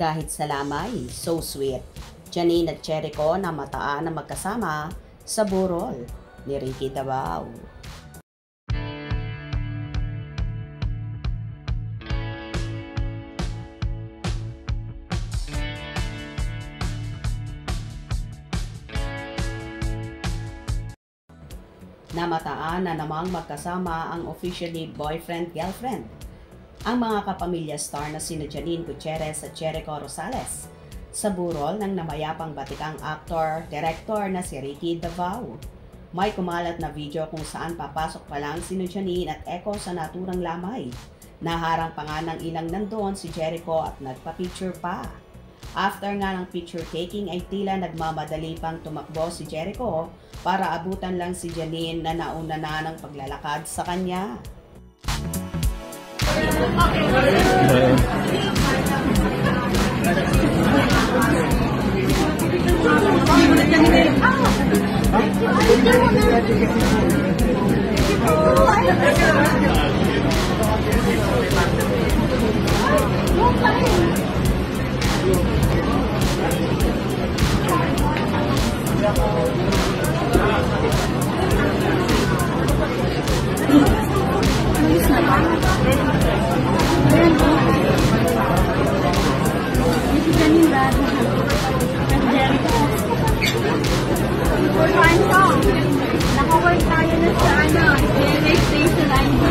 Kahit sa lamay, so sweet. Janine at Jericho na mataan na magkasama sa burol ni Ricky Davao. Namataan na namang magkasama ang officially boyfriend-girlfriend. Ang mga kapamilya star na sina Janine Gutierrez at Jericho Rosales sa burol ng namayapang batikang aktor, director na si Ricky Davao. May kumalat na video kung saan papasok pa lang sina Janine at Echo sa naturang lamay. Naharang pa nga ng ilang nandoon si Jericho at nagpa-picture pa. After nga ng picture taking ay tila nagmamadali pang tumakbo si Jericho para abutan lang si Janine na nauna na ng paglalakad sa kanya. Naka-work tayo na sa GMA Station ID.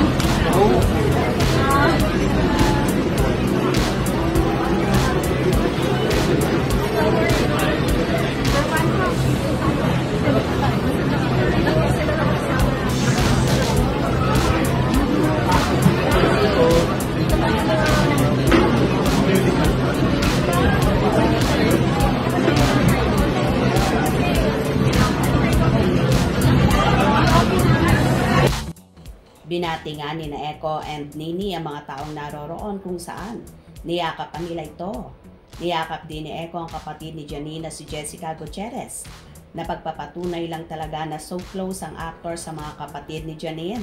Binati nga ni na Echo and Nini ang mga taong naroroon kung saan niyakap pa nila ito. Niyakap din ni Echo ang kapatid ni Janine na si Jessica Gutierrez na pagpapatunay lang talaga na so close ang actor sa mga kapatid ni Janine.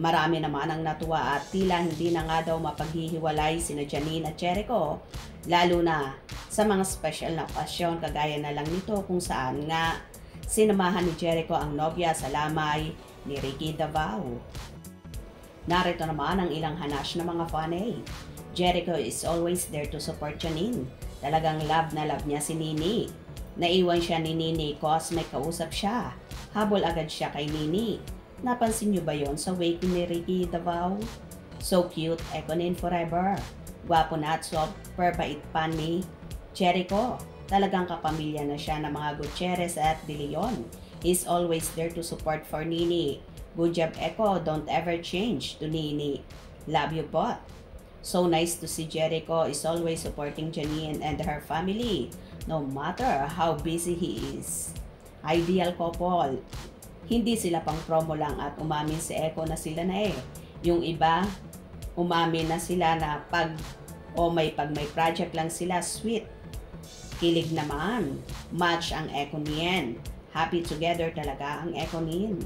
Marami naman ang natuwa at tila hindi na nga daw mapaghihiwalay sina Janine at Jericho, lalo na sa mga special na okasyon kagaya na lang nito kung saan nga sinamahan ni Jericho ang nobya sa lamay ni Ricky Davao. Narito naman ang ilang hanash na mga fanay. Jericho is always there to support Janine. Talagang love na love niya si Nini. Naiwan siya ni Nini cause may kausap siya. Habol agad siya kay Nini. Napansin niyo ba yon sa wake ni Ricky Davao? So cute, Econin forever. Gwapo na at super bait pa ni Jericho. Talagang kapamilya na siya ng mga Gutierrez at De Leon. He's always there to support for Nini. Good job, Echo. Don't ever change to Nini. Love you both. So nice to see Jericho is always supporting Janine and her family, no matter how busy he is. Ideal couple. Hindi sila pang promo lang at umamin si Echo na sila na eh. Yung iba, umamin na sila na pag may project lang sila, sweet. Kilig naman. Match ang Echo niyan. Happy together talaga ang Echo niyan.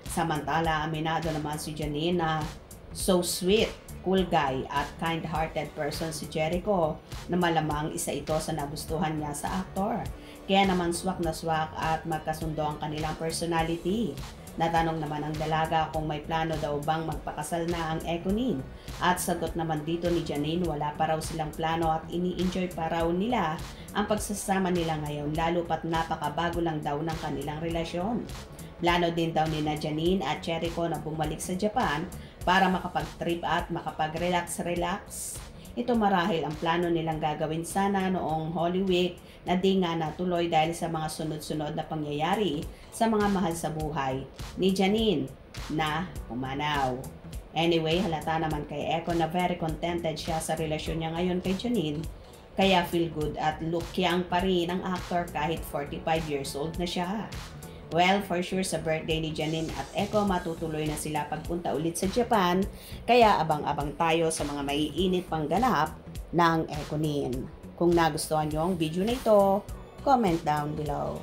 Samantala, aminado naman si Janine na so sweet, cool guy at kind-hearted person si Jericho na malamang isa ito sa nagustuhan niya sa aktor. Kaya naman swak na swak at magkasundo ang kanilang personality. Natanong naman ang dalaga kung may plano daw bang magpakasal na ang Econin. At sagot naman dito ni Janine, wala pa raw silang plano at ini-enjoy pa raw nila ang pagsasama nila ngayon lalo pat napakabago lang daw ng kanilang relasyon. Plano din daw ni na Janine at Jericho na bumalik sa Japan para makapag-trip at makapag-relax. Ito marahil ang plano nilang gagawin sana noong Holy Week na di nga natuloy dahil sa mga sunod-sunod na pangyayari sa mga mahal sa buhay ni Janine na pumanaw. Anyway, halata naman kay Echo na very contented siya sa relasyon niya ngayon kay Janine. Kaya feel good at look young pa rin ang actor kahit 45 years old na siya. Well, for sure sa birthday ni Janine at Echo, matutuloy na sila pagpunta ulit sa Japan. Kaya abang-abang tayo sa mga maiinit pang ganap ng Econin. Kung nagustuhan nyo ang video na ito, comment down below.